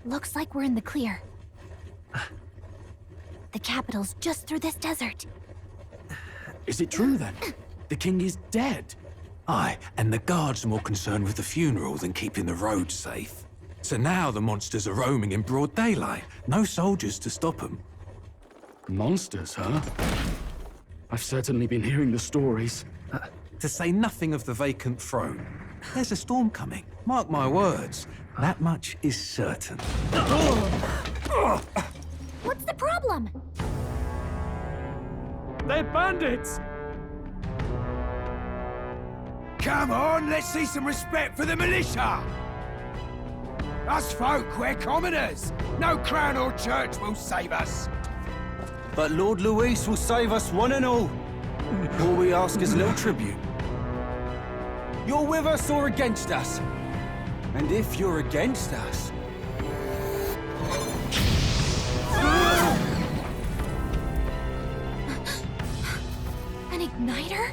Looks like we're in the clear. The capital's just through this desert. Is it true then? The king is dead? Aye, and the guards are more concerned with the funeral than keeping the roads safe. So now the monsters are roaming in broad daylight. No soldiers to stop them. Monsters, huh? I've certainly been hearing the stories. To say nothing of the vacant throne. There's a storm coming. Mark my words. That much is certain. What's the problem? They're bandits! Come on, let's see some respect for the militia! Us folk, we're commoners. No crown or church will save us. But Lord Luis will save us one and all. All we ask is a little tribute. You're with us or against us? And if you're against us... An igniter?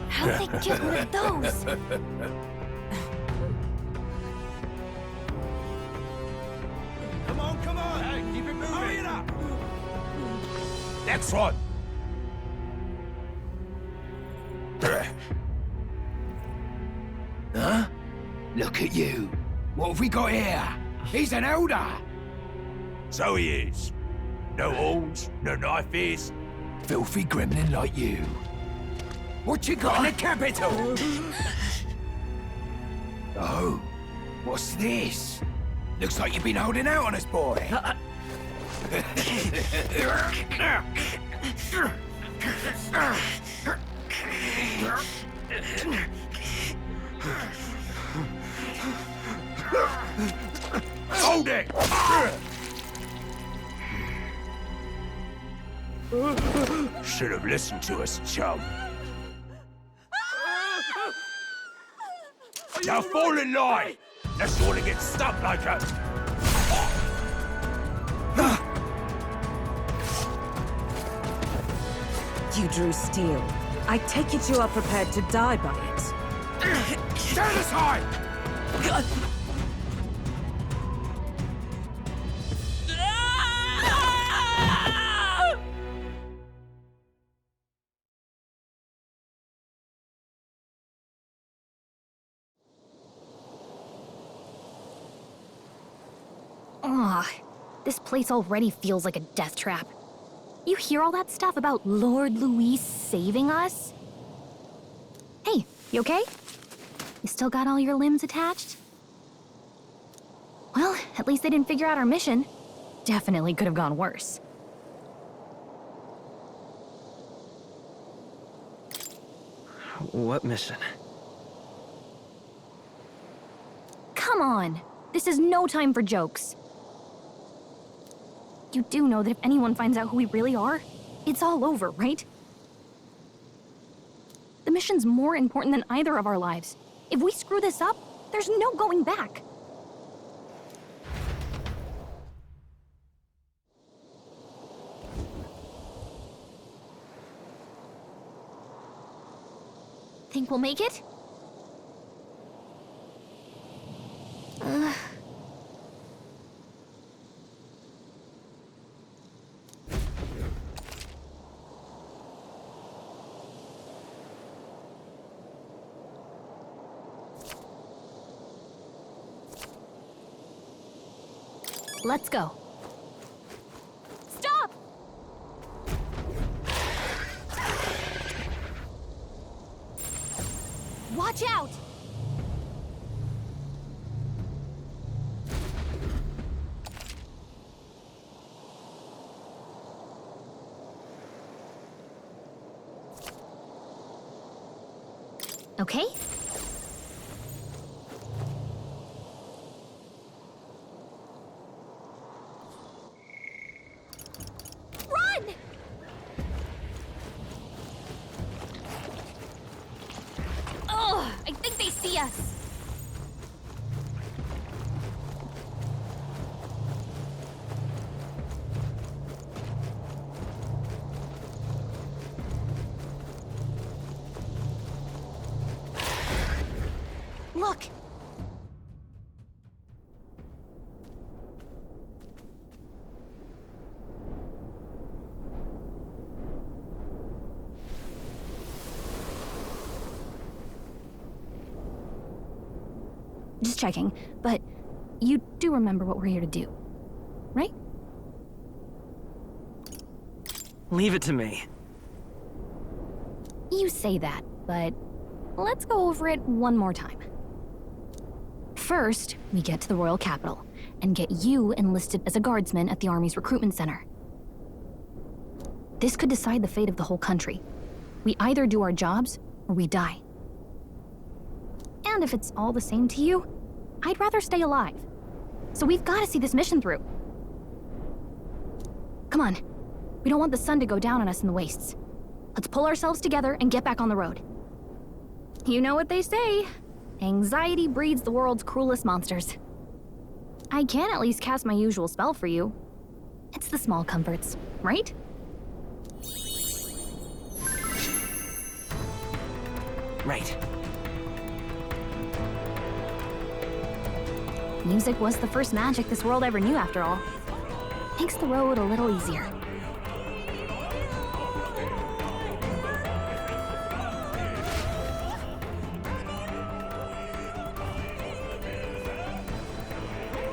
How'd they get one of those? Come on! Hey, keep it moving! Hurry it up! Next one! Huh? Look at you! What have we got here? He's an elder! So he is. No horns, no knife is. Filthy gremlin like you. What you got in the capital? Oh, what's this? Looks like you've been holding out on us, boy. Hold it! Should have listened to us, chum. Now fall in line! Let's all get stuck like us. You drew steel. I take it you are prepared to die by it. Stand aside! This place already feels like a death trap. You hear all that stuff about Lord Luis saving us? Hey, you okay? You still got all your limbs attached? Well, at least they didn't figure out our mission. Definitely could have gone worse. What mission? Come on! This is no time for jokes. You do know that if anyone finds out who we really are, it's all over, right? The mission's more important than either of our lives. If we screw this up, there's no going back. Think we'll make it? Let's go. Stop! Watch out! Okay? I think they see us. Look. just checking, but you do remember what we're here to do, right? Leave it to me. You say that, but let's go over it one more time. First, we get to the royal capital and get you enlisted as a guardsman at the army's recruitment center. This could decide the fate of the whole country. We either do our jobs or we die. And if it's all the same to you, I'd rather stay alive. So we've got to see this mission through. Come on. We don't want the sun to go down on us in the wastes. Let's pull ourselves together and get back on the road. You know what they say. Anxiety breeds the world's cruelest monsters. I can at least cast my usual spell for you. It's the small comforts, right? Right. Music was the first magic this world ever knew, after all. Makes the road a little easier.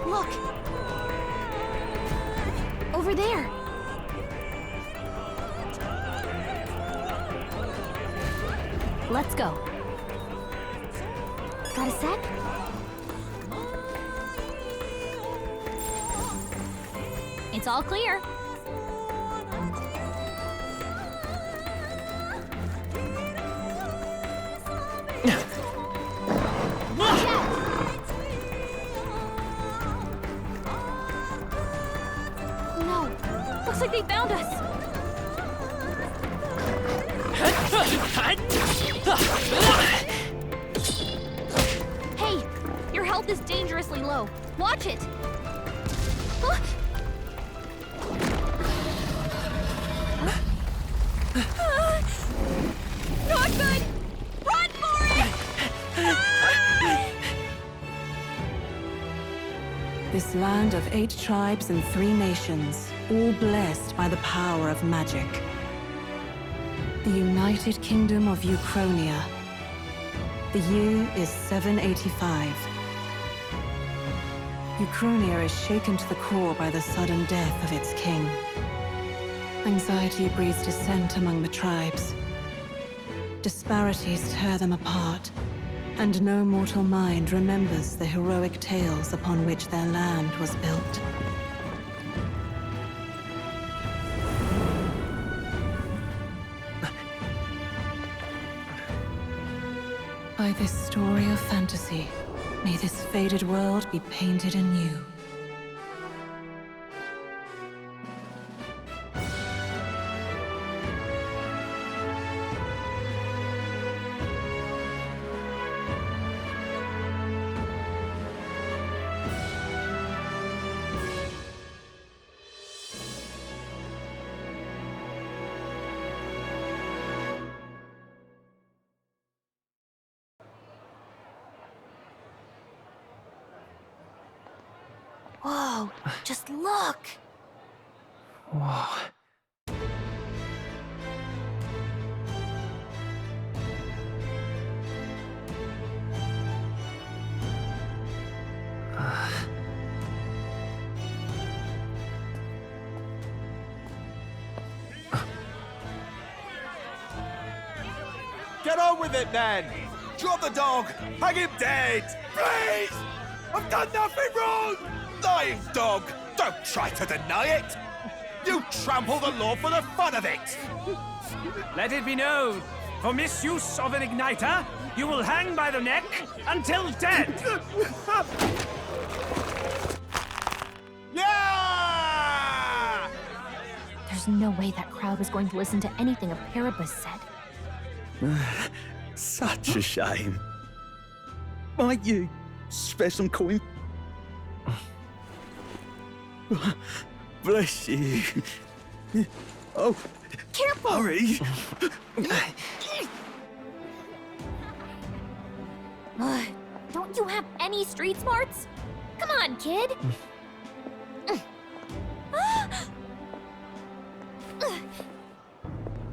Look! Over there! Let's go. Got a sec? It's all clear. Watch out! No, looks like they found us. Hey, your health is dangerously low. Watch it. Huh? Not good! Run for it! This land of 8 tribes and 3 nations, all blessed by the power of magic. The United Kingdom of Uchronia. The year is 785. Uchronia is shaken to the core by the sudden death of its king. Anxiety breeds dissent among the tribes. Disparities tear them apart, and no mortal mind remembers the heroic tales upon which their land was built. By this story of fantasy, may this faded world be painted anew. Whoa, just look! Whoa. Get on with it, then! Drop the dog! Hang him dead! Please! I've done nothing wrong! Lying dog! Don't try to deny it! You trample the law for the fun of it! Let it be known, for misuse of an igniter, you will hang by the neck until dead! Yeah! There's no way that crowd was going to listen to anything a Paribus said. Such a shame. Might you spare some coin? Bless you. Oh, Careful! hurry. Don't you have any street smarts? Come on, kid!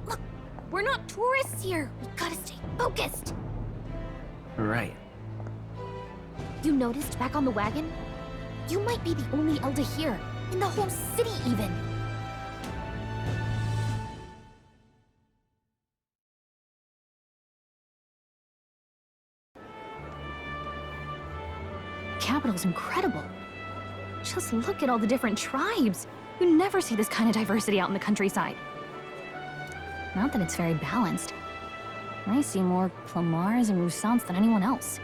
Look, we're not tourists here. We gotta stay focused. Right. You noticed back on the wagon? You might be the only Elder here, in the whole city even. The capital's incredible. Just look at all the different tribes. You never see this kind of diversity out in the countryside. Not that it's very balanced. I see more Clamars and Roussants than anyone else.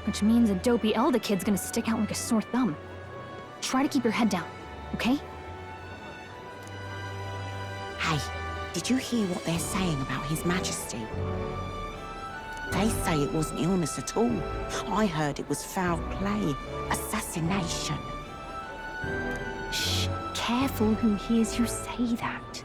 Which means a dopey Elder kid's gonna stick out like a sore thumb. Try to keep your head down, okay? Hey, did you hear what they're saying about His Majesty? They say it wasn't illness at all. I heard it was foul play, assassination. Shh, careful who hears you say that.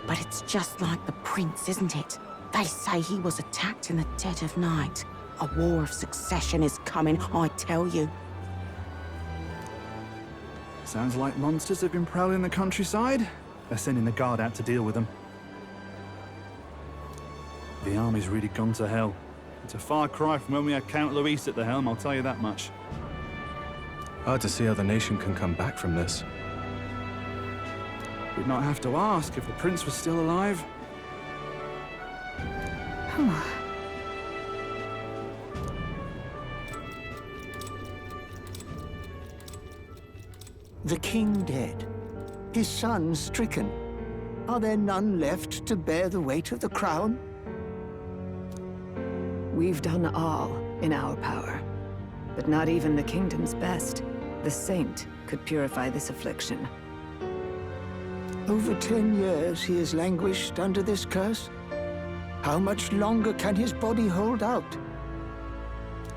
But it's just like the prince, isn't it? They say he was attacked in the dead of night. A war of succession is coming, I tell you. Sounds like monsters have been prowling the countryside. They're sending the guard out to deal with them. The army's really gone to hell. It's a far cry from when we had Count Luis at the helm, I'll tell you that much. Hard to see how the nation can come back from this. We'd not have to ask if the prince was still alive. The king dead, his son stricken. Are there none left to bear the weight of the crown? We've done all in our power, but not even the kingdom's best. The saint could purify this affliction. Over 10 years he has languished under this curse. How much longer can his body hold out?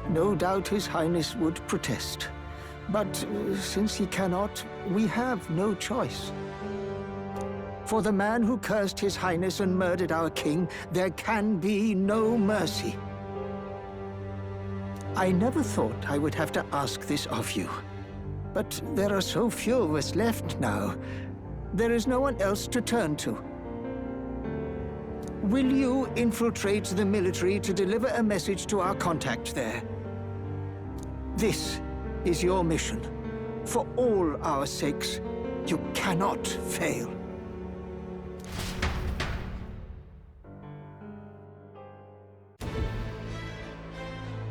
No doubt His Highness would protest. But since he cannot, we have no choice. For the man who cursed His Highness and murdered our king, there can be no mercy. I never thought I would have to ask this of you. But there are so few of us left now. There is no one else to turn to. Will you infiltrate the military to deliver a message to our contact there? This is your mission. For all our sakes, you cannot fail.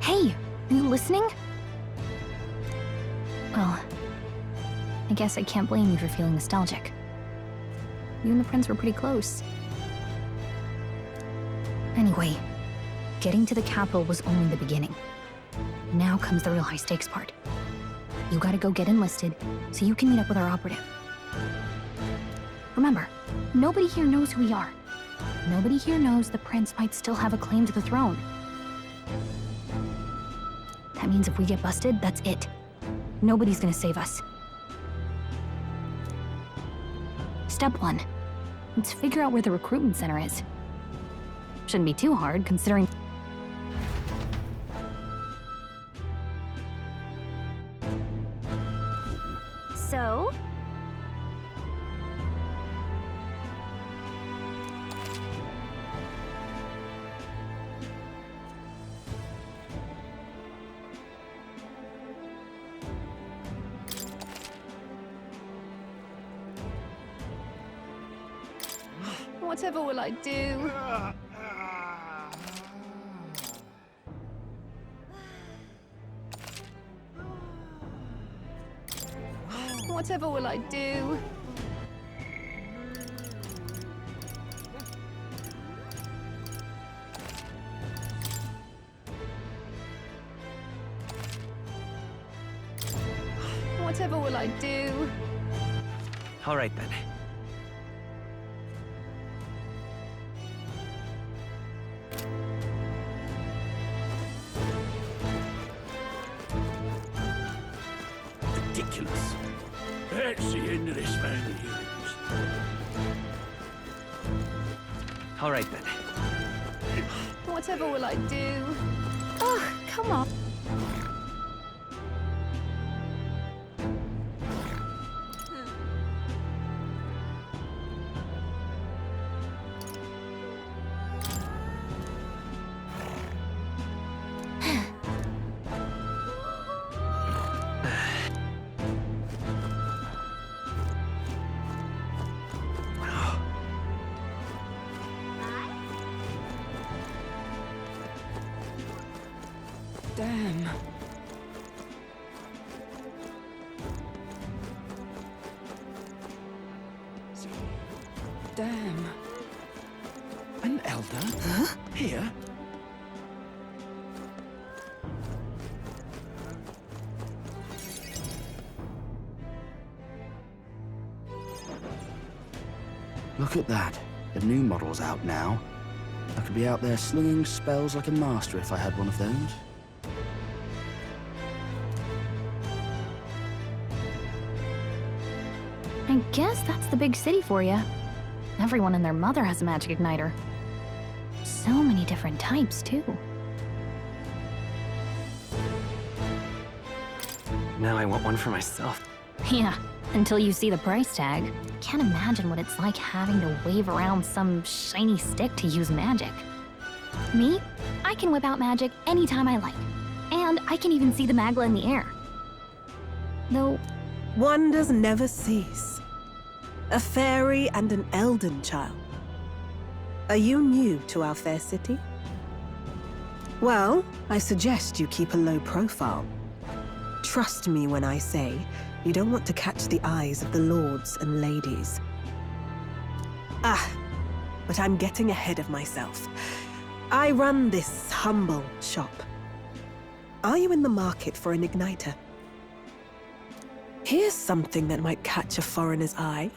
Hey, are you listening? Well, I guess I can't blame you for feeling nostalgic. You and the prince were pretty close. Anyway, getting to the capital was only the beginning. Now comes the real high-stakes part. You gotta go get enlisted so you can meet up with our operative. Remember, nobody here knows who we are. Nobody here knows the prince might still have a claim to the throne. That means if we get busted, that's it. Nobody's gonna save us. Step 1. Let's figure out where the recruitment center is. Shouldn't be too hard, considering... So? Whatever will I do? Whatever will I do? Whatever will I do? All right then. Ridiculous. That's the end of this family hearings. All right then. Whatever will I do? Oh, come on. Damn. Damn. An elder? Huh? Here? Look at that. The new model's out now. I could be out there slinging spells like a master if I had one of those. I guess that's the big city for you. Everyone and their mother has a magic igniter. So many different types, too. Now I want one for myself. Yeah, until you see the price tag. Can't imagine what it's like having to wave around some shiny stick to use magic. Me? I can whip out magic anytime I like. And I can even see the Magla in the air. Though... Wonders never cease. A fairy and an elden child. Are you new to our fair city? Well, I suggest you keep a low profile. Trust me when I say you don't want to catch the eyes of the lords and ladies. But I'm getting ahead of myself. I run this humble shop. Are you in the market for an igniter? Here's something that might catch a foreigner's eye.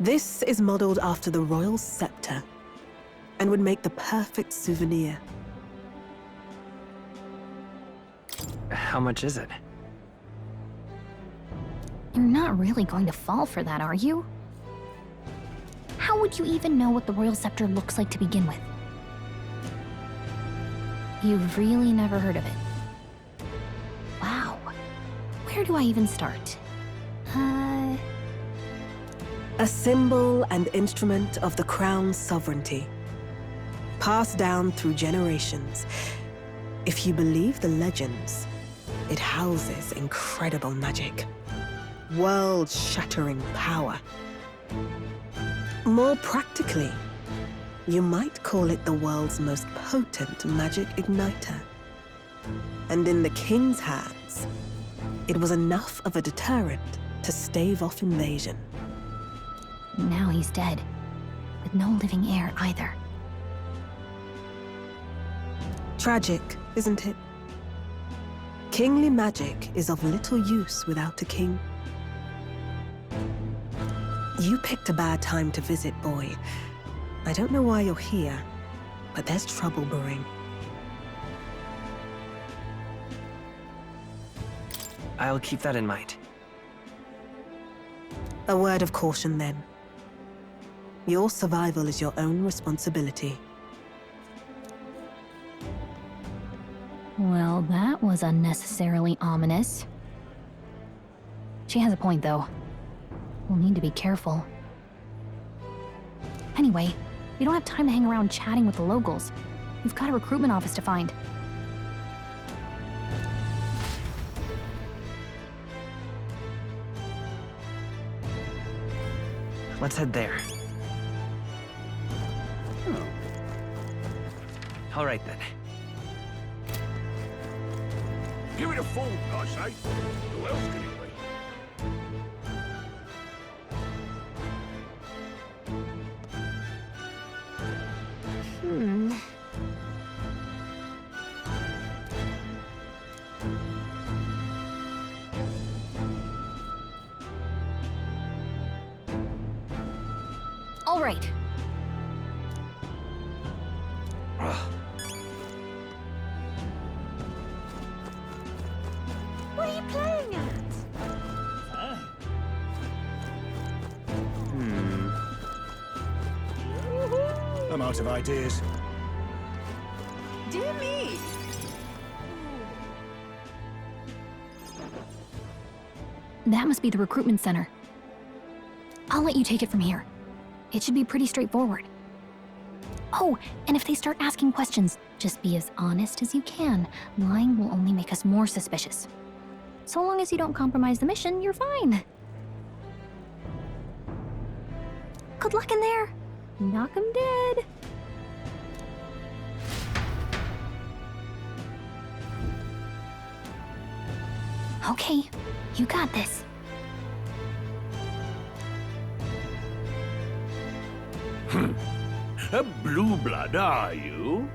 This is modeled after the royal scepter and would make the perfect souvenir. How much is it? You're not really going to fall for that, are you? How would you even know what the royal scepter looks like to begin with? You've really never heard of it. Wow. Where do I even start? A symbol and instrument of the crown's sovereignty, passed down through generations. If you believe the legends, it houses incredible magic, world-shattering power. More practically, you might call it the world's most potent magic igniter. And in the king's hands, it was enough of a deterrent to stave off invasion. Now he's dead, with no living heir either. Tragic, isn't it? Kingly magic is of little use without a king. You picked a bad time to visit, boy. I don't know why you're here, but there's trouble brewing. I'll keep that in mind. A word of caution, then. Your survival is your own responsibility. Well, that was unnecessarily ominous. She has a point, though. We'll need to be careful. Anyway, we don't have time to hang around chatting with the locals. We've got a recruitment office to find. Let's head there. All right, then. Give it a fool, I say. Who else can it be? All right. What are you playing at? I'm out of ideas. Dear me! That must be the recruitment center. I'll let you take it from here. It should be pretty straightforward. Oh, and if they start asking questions, just be as honest as you can. Lying will only make us more suspicious. So long as you don't compromise the mission, you're fine. Good luck in there. Knock 'em dead. Okay, you got this. A blue blood, are you?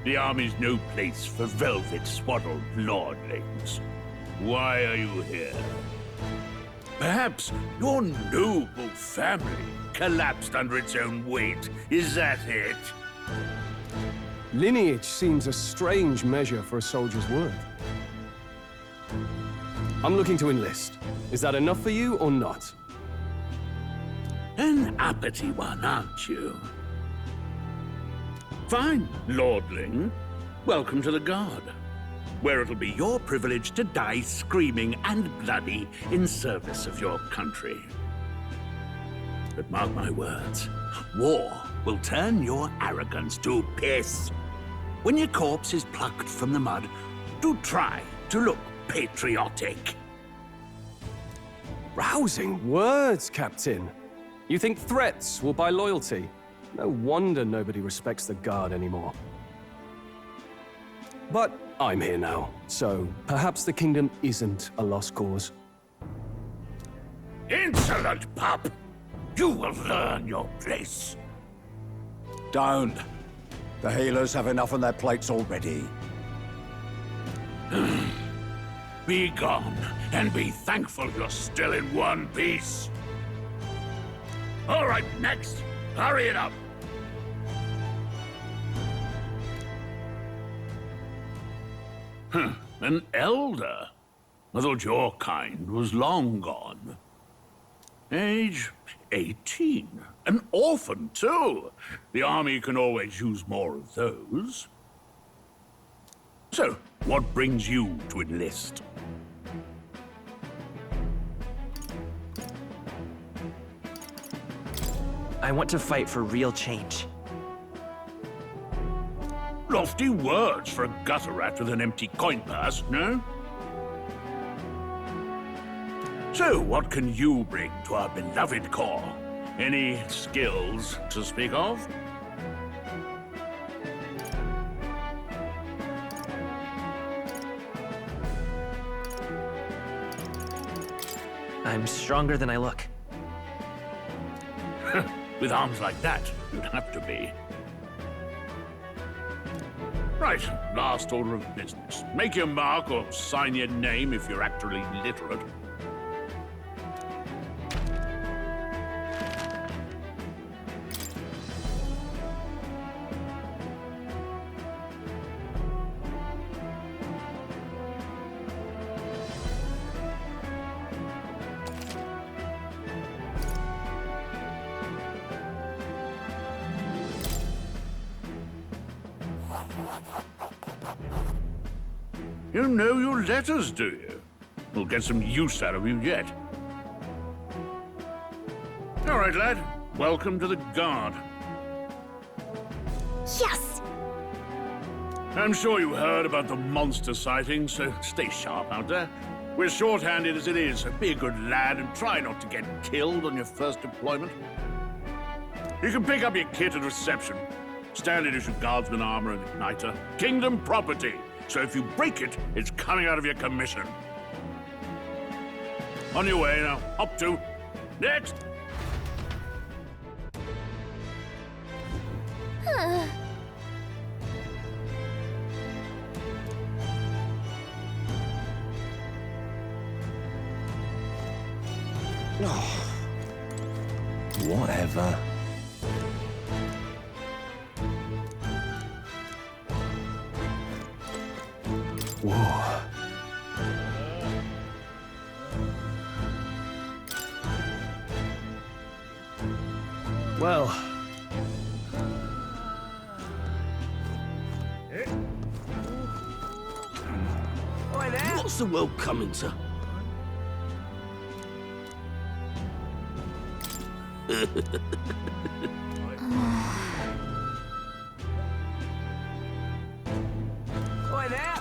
The army's no place for velvet-swaddled lordlings. Why are you here? Perhaps your noble family collapsed under its own weight. Is that it? Lineage seems a strange measure for a soldier's worth. I'm looking to enlist. Is that enough for you or not? An uppity one, aren't you? Fine, lordling. Welcome to the Guard, where it'll be your privilege to die screaming and bloody in service of your country. But mark my words, war will turn your arrogance to piss. When your corpse is plucked from the mud, do try to look patriotic. Rousing words, Captain. You think threats will buy loyalty? No wonder nobody respects the Guard anymore. But I'm here now, so perhaps the kingdom isn't a lost cause. Insolent pup! You will learn your place. Don't. The healers have enough on their plates already. Be gone, and be thankful you're still in one piece. All right, next. Hurry it up. An elder? I thought your kind was long gone. Age 18. An orphan, too. The army can always use more of those. So, what brings you to enlist? I want to fight for real change. Lofty words for a gutter rat with an empty coin purse, no? So, what can you bring to our beloved corps? Any skills to speak of? I'm stronger than I look. With arms like that, you'd have to be. Right, last order of business. Make your mark or sign your name if you're actually literate. You know your letters, do you? We'll get some use out of you yet. All right, lad. Welcome to the Guard. Yes! I'm sure you heard about the monster sighting, so stay sharp out there. We're short-handed as it is, so be a good lad and try not to get killed on your first deployment. You can pick up your kit at reception. Standard issue guardsman armor and igniter. Kingdom property. So if you break it, it's coming out of your commission. On your way now. Up to. Next! Whatever. Whoa. Well. What's the world coming to? Oi there!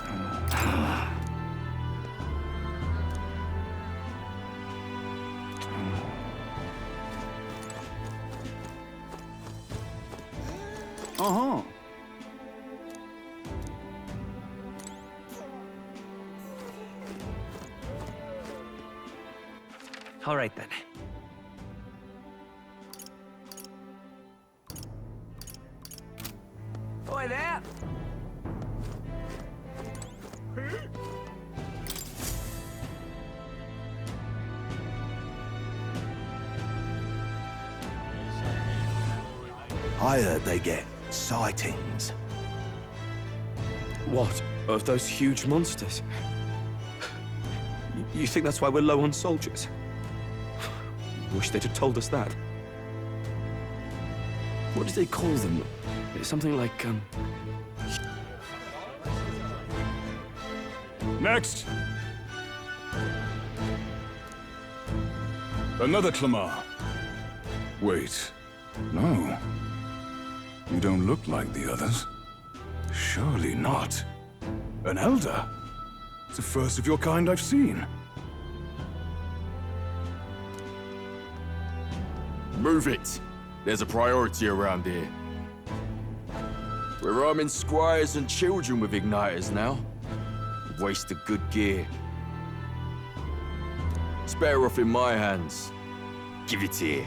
Uh-huh. All right then. Boy there! I heard they get sightings. What? Of those huge monsters? You think that's why we're low on soldiers? Wish they'd have told us that. What did they call them? Something like, Next! Another Clamar. Wait, no. You don't look like the others. Surely not. An elder? It's the first of your kind I've seen. Move it! There's a priority around here. We're arming squires and children with igniters now. Waste of good gear. It's better off in my hands. Give it here.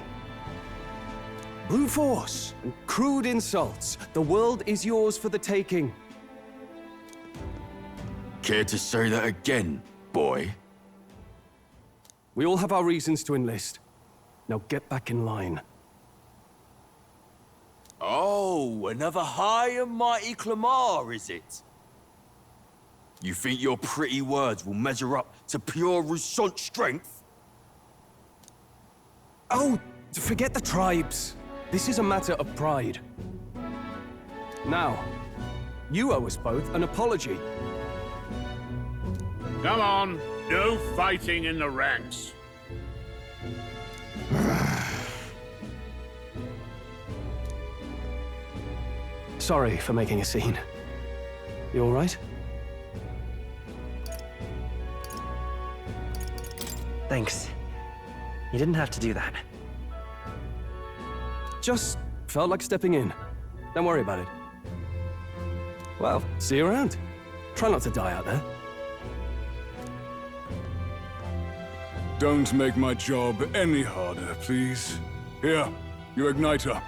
brute force and crude insults. The world is yours for the taking. Care to say that again, boy? We all have our reasons to enlist. Now get back in line. Oh, another high and mighty Clamar, is it? You think your pretty words will measure up to pure Roussant strength? Oh, forget the tribes. This is a matter of pride. Now, you owe us both an apology. Come on, no fighting in the ranks. Sorry for making a scene. You all right? Thanks. You didn't have to do that. Just felt like stepping in. Don't worry about it. Well, see you around. Try not to die out there. Don't make my job any harder, please. Here, your igniter.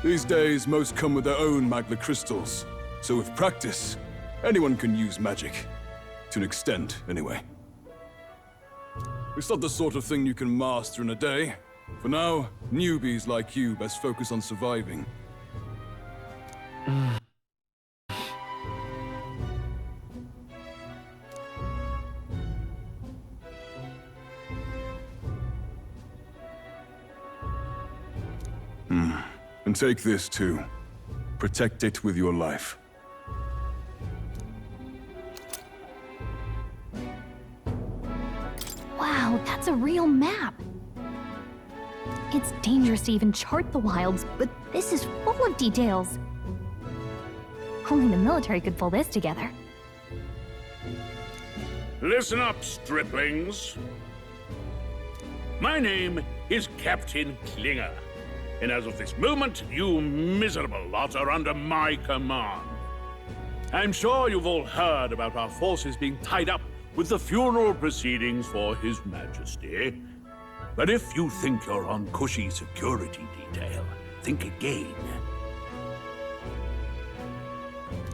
These days, most come with their own magna crystals. So with practice, anyone can use magic. To an extent, anyway. It's not the sort of thing you can master in a day. For now, newbies like you best focus on surviving. And take this too. Protect it with your life. Wow, that's a real map. It's dangerous to even chart the wilds, but this is full of details. Only the military could pull this together. Listen up, striplings. My name is Captain Klinger, and as of this moment, you miserable lot are under my command. I'm sure you've all heard about our forces being tied up with the funeral proceedings for His Majesty. But if you think you're on cushy security detail, think again.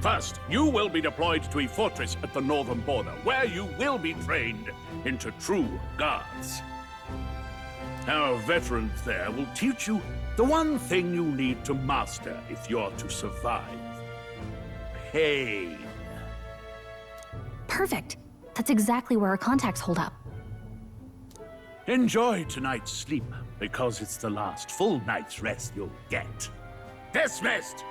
First, you will be deployed to a fortress at the northern border, where you will be trained into true guards. Our veterans there will teach you the one thing you need to master if you're to survive. Pain. Perfect. That's exactly where our contacts hold up. Enjoy tonight's sleep, because it's the last full night's rest you'll get. Dismissed!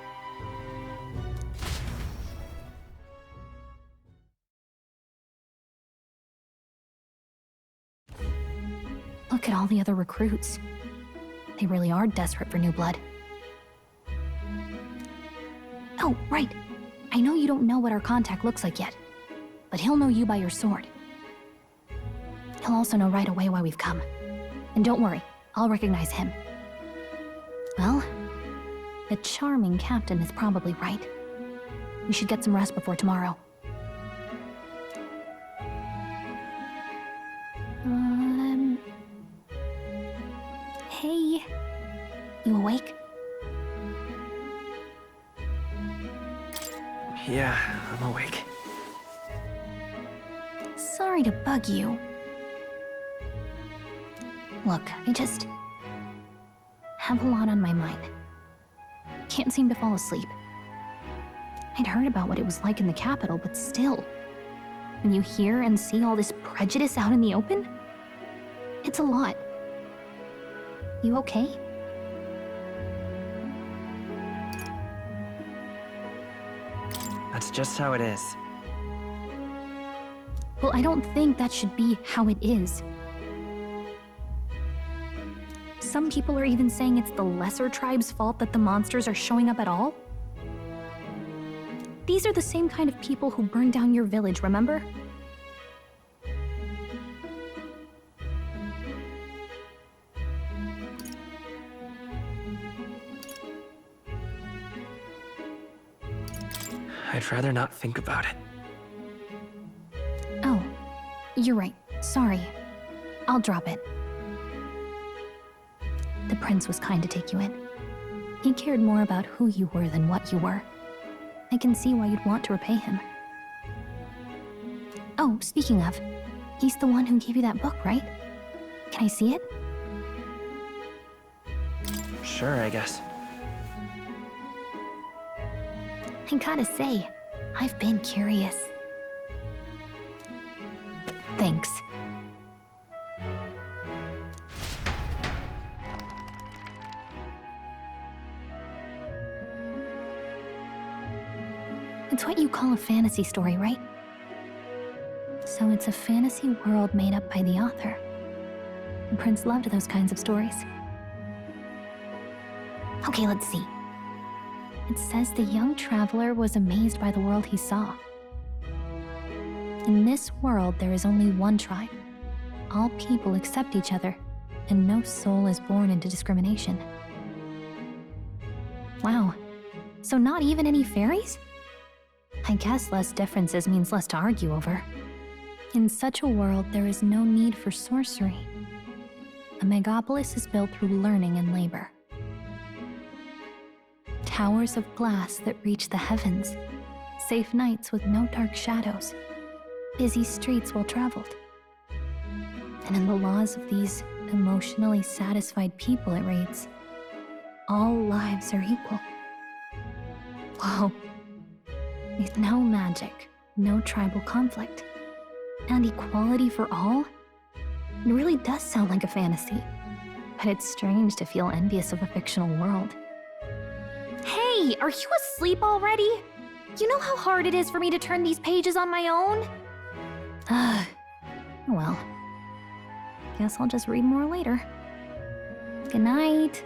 Look at all the other recruits. They really are desperate for new blood. Oh, right. I know you don't know what our contact looks like yet, but he'll know you by your sword. He'll also know right away why we've come. And don't worry, I'll recognize him. Well, the charming captain is probably right. We should get some rest before tomorrow. Hey. You awake? Yeah, I'm awake. Sorry to bug you. Look, I just have a lot on my mind. Can't seem to fall asleep. I'd heard about what it was like in the capital, but still, when you hear and see all this prejudice out in the open, it's a lot. You okay? That's just how it is. Well, I don't think that should be how it is. Some people are even saying it's the lesser tribe's fault that the monsters are showing up at all. These are the same kind of people who burned down your village, remember? I'd rather not think about it. Oh, you're right. Sorry. I'll drop it. The prince was kind to take you in. He cared more about who you were than what you were. I can see why you'd want to repay him. Oh, speaking of, he's the one who gave you that book, right? Can I see it? Sure, I guess. I gotta say, I've been curious. Thanks. It's what you call a fantasy story, right? So it's a fantasy world made up by the author. The prince loved those kinds of stories. Okay, let's see. It says the young traveler was amazed by the world he saw. In this world, there is only one tribe. All people accept each other, and no soul is born into discrimination. Wow. So not even any fairies? I guess less differences means less to argue over. In such a world, there is no need for sorcery. A megapolis is built through learning and labor. Towers of glass that reach the heavens. Safe nights with no dark shadows. Busy streets well traveled. And in the laws of these emotionally satisfied people, it reads, all lives are equal. Whoa. With no magic, no tribal conflict, and equality for all? It really does sound like a fantasy, but it's strange to feel envious of a fictional world. Hey, are you asleep already? You know how hard it is for me to turn these pages on my own? Well, guess I'll just read more later. Good night.